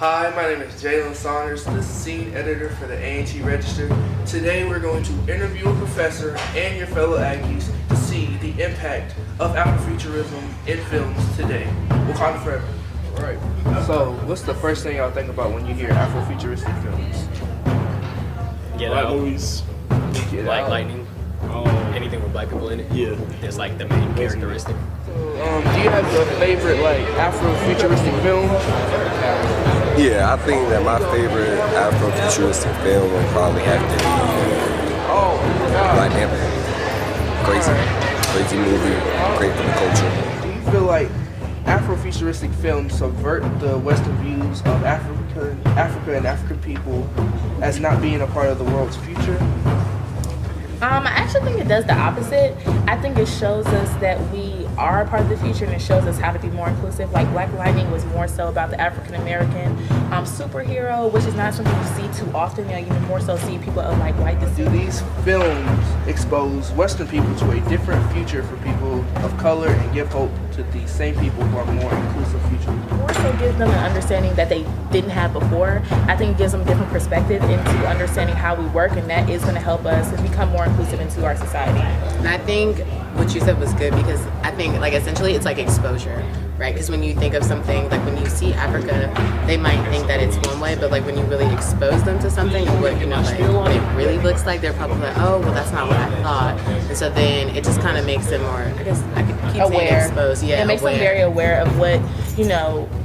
Hi, my name is Jalen Saunders, the scene editor for the A&T Register. Today we're going to interview a professor and your fellow Aggies to see the impact of Afrofuturism in films today. Wakanda forever. Alright, so what's the first thing y'all think about when you hear Afrofuturistic films? Get Black Out, movies. Get Black Out. Lightning, anything with black people in it. Yeah. It's like the main characteristic. Do you have a favorite Afrofuturistic film? Yeah, I think that my favorite Afrofuturistic film will probably have to be Oh, Black Panther. Crazy movie, great for the culture. do you feel like Afrofuturistic films subvert the Western views of Africa and African people as not being a part of the world's future? I actually think it does the opposite. I think it shows us that we are a part of the future, and it shows us how to be more inclusive. Like Black Lightning was more so about the African American superhero, which is not something you see too often. You more so see people of like white Do descent. these films expose Western people to a different future for people of color and give hope to the same people who are more inclusive future? More so gives them an understanding that they didn't have before. I think it gives them a different perspective into understanding how we work, and that is going to help us become more inclusive into our society. And I think what you said was good because I think like essentially it's like exposure, right? Because when you think of something like when you see Africa, they might think that it's one way, but like when you really expose them to something and what like it really looks like, they're probably like, oh, well, that's not what I thought. And so then it just kind of makes them more, I guess I could keep saying Aware. exposed. Yeah, It makes them very aware of what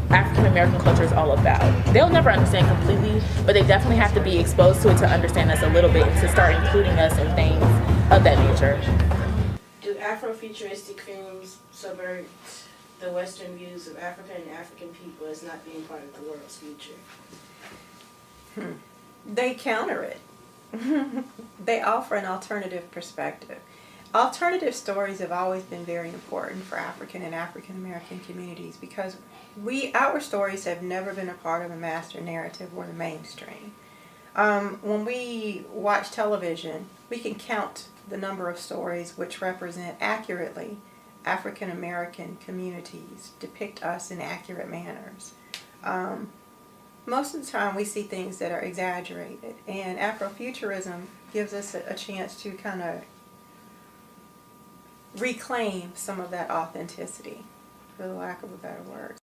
African American culture is all about. They'll never understand completely, but they definitely have to be exposed to it to understand us a little bit and to start including us in things of that nature. Do Afrofuturistic films subvert the Western views of Africa and African people as not being part of the world's future? They counter it. They offer an alternative perspective. Alternative stories have always been very important for African and African American communities because our stories have never been a part of the master narrative or the mainstream. When we watch television, we can count the number of stories which represent accurately African American communities, depict us in accurate manners. Most of the time we see things that are exaggerated, and Afrofuturism gives us a chance to kind of reclaim some of that authenticity, for the lack of a better word.